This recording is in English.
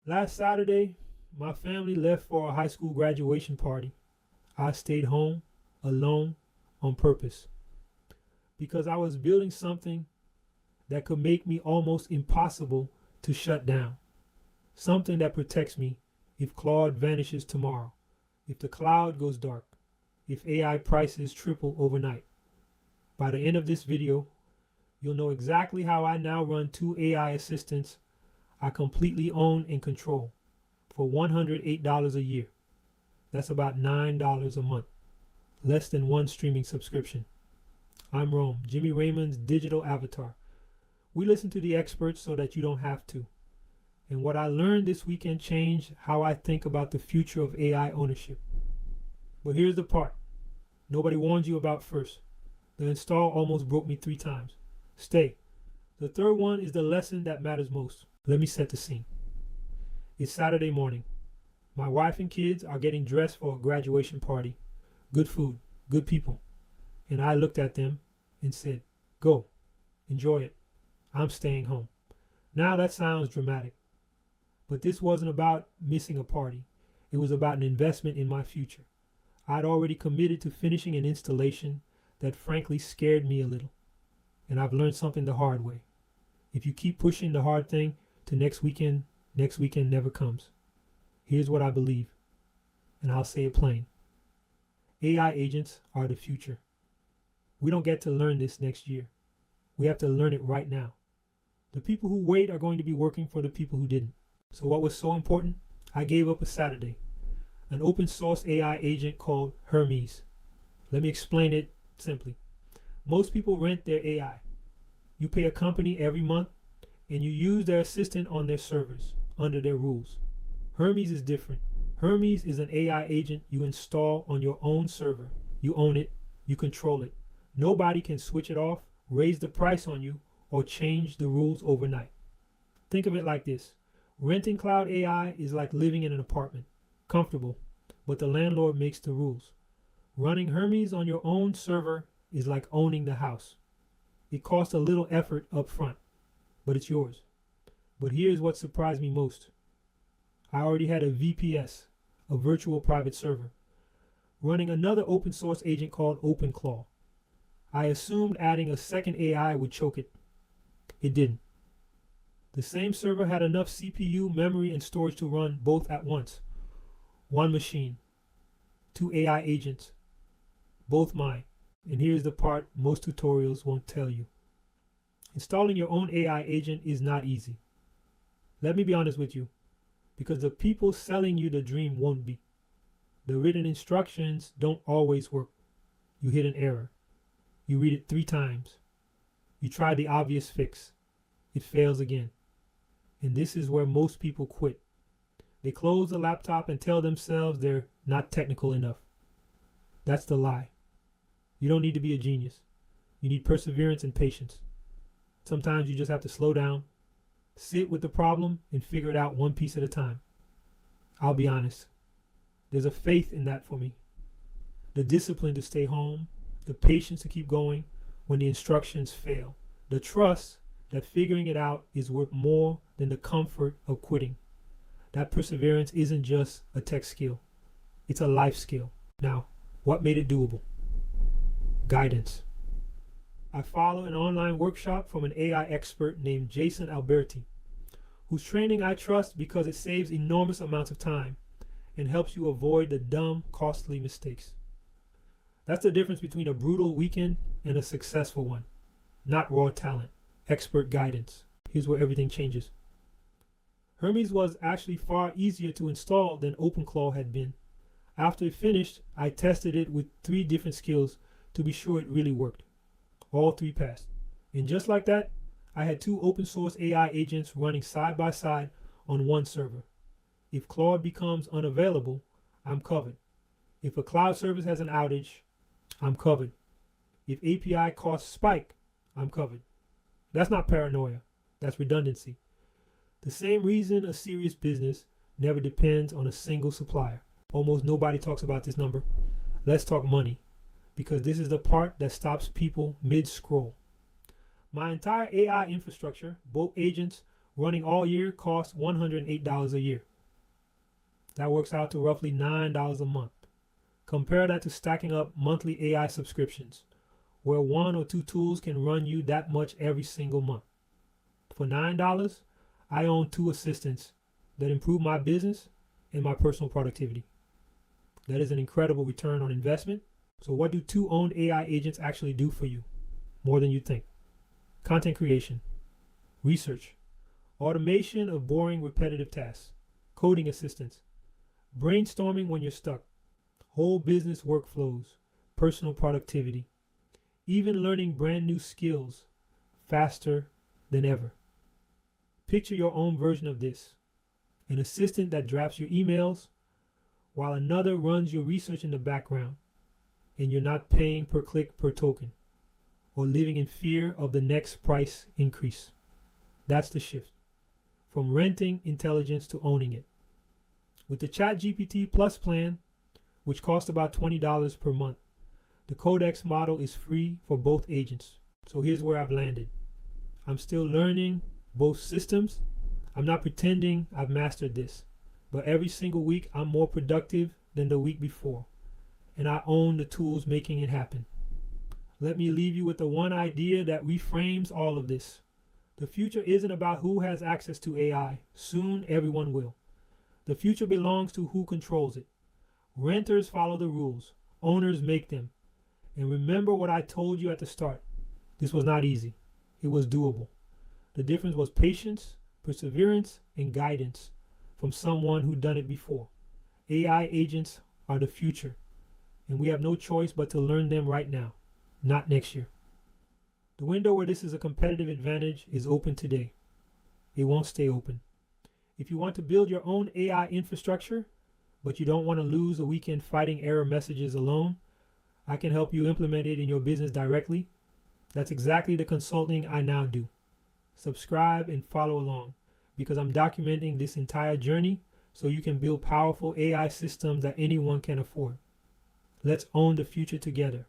Last Saturday, my family left for a high school graduation party. I stayed home alone on purpose because I was building something that could make me almost impossible to shut down. Something that protects me if Claude vanishes tomorrow, if the cloud goes dark, if AI prices triple overnight. By the end of this video, you'll know exactly how I now run two AI assistants I completely own and control for $108 a year. That's about $9 a month, less than one streaming subscription. I'm Rome, Jimmy Raymond's digital avatar. We listen to the experts so that you don't have to. And what I learned this weekend changed how I think about the future of AI ownership. But here's the part nobody warned you about first. The install almost broke me 3 times. Stay. The third one is the lesson that matters most. Let me set the scene. It's Saturday morning. My wife and kids are getting dressed for a graduation party. Good food, good people. And I looked at them and said, go, enjoy it. I'm staying home. Now that sounds dramatic. But this wasn't about missing a party. It was about an investment in my future. I'd already committed to finishing an installation that frankly scared me a little. And I've learned something the hard way. If you keep pushing the hard thing to next weekend never comes. Here's what I believe, and I'll say it plain. AI agents are the future. We don't get to learn this next year. We have to learn it right now. The people who wait are going to be working for the people who didn't. So what was so important? I gave up a Saturday. An open source AI agent called Hermes. Let me explain it simply. Most people rent their AI. You pay a company every month and you use their assistant on their servers under their rules. Hermes is different. Hermes is an AI agent you install on your own server. You own it, you control it. Nobody can switch it off, raise the price on you, or change the rules overnight. Think of it like this. Renting cloud AI is like living in an apartment. Comfortable, but the landlord makes the rules. Running Hermes on your own server is like owning the house. It costs a little effort up front, but it's yours. But here's what surprised me most. I already had a VPS, a virtual private server, running another open source agent called OpenClaw. I assumed adding a second AI would choke it. It didn't. The same server had enough CPU, memory, and storage to run both at once. One machine, 2 AI agents, both mine. And here's the part most tutorials won't tell you. Installing your own AI agent is not easy. Let me be honest with you, because the people selling you the dream won't be. The written instructions don't always work. You hit an error. You read it 3 times. You try the obvious fix. It fails again. And this is where most people quit. They close the laptop and tell themselves they're not technical enough. That's the lie. You don't need to be a genius. You need perseverance and patience. Sometimes you just have to slow down, sit with the problem, and figure it out one piece at a time. I'll be honest. There's a faith in that for me. The discipline to stay home, the patience to keep going when the instructions fail, the trust that figuring it out is worth more than the comfort of quitting. That perseverance isn't just a tech skill. It's a life skill. Now, what made it doable? Guidance. I follow an online workshop from an AI expert named Jason Alberti, whose training I trust because it saves enormous amounts of time and helps you avoid the dumb, costly mistakes. That's the difference between a brutal weekend and a successful one. Not raw talent, expert guidance. Here's where everything changes. Hermes was actually far easier to install than OpenClaw had been. After it finished, I tested it with 3 different skills to be sure it really worked. All 3 passed. And just like that, I had 2 open source AI agents running side by side on one server. If Claude becomes unavailable, I'm covered. If a cloud service has an outage, I'm covered. If API costs spike, I'm covered. That's not paranoia, that's redundancy. The same reason a serious business never depends on a single supplier. Almost nobody talks about this number. Let's talk money, because this is the part that stops people mid-scroll. My entire AI infrastructure, both agents, running all year costs $108 a year. That works out to roughly $9 a month. Compare that to stacking up monthly AI subscriptions, where one or two tools can run you that much every single month. For $9, I own two assistants that improve my business and my personal productivity. That is an incredible return on investment. So what do two owned AI agents actually do for you? More than you think. Content creation, research, automation of boring repetitive tasks, coding assistance, brainstorming when you're stuck, whole business workflows, personal productivity, even learning brand new skills faster than ever. Picture your own version of this. An assistant that drafts your emails while another runs your research in the background, and you're not paying per click per token or living in fear of the next price increase. That's the shift from renting intelligence to owning it. With the ChatGPT Plus plan, which costs about $20 per month, the Codex model is free for both agents. So here's where I've landed. I'm still learning both systems. I'm not pretending I've mastered this, but every single week I'm more productive than the week before, and I own the tools making it happen. Let me leave you with the one idea that reframes all of this. The future isn't about who has access to AI. Soon everyone will. The future belongs to who controls it. Renters follow the rules. Owners make them. And remember what I told you at the start. This was not easy. It was doable. The difference was patience, perseverance, and guidance from someone who'd done it before. AI agents are the future, and we have no choice but to learn them right now, not next year. The window where this is a competitive advantage is open today. It won't stay open. If you want to build your own AI infrastructure, but you don't want to lose a weekend fighting error messages alone, I can help you implement it in your business directly. That's exactly the consulting I now do. Subscribe and follow along, because I'm documenting this entire journey so you can build powerful AI systems that anyone can afford. Let's own the future together.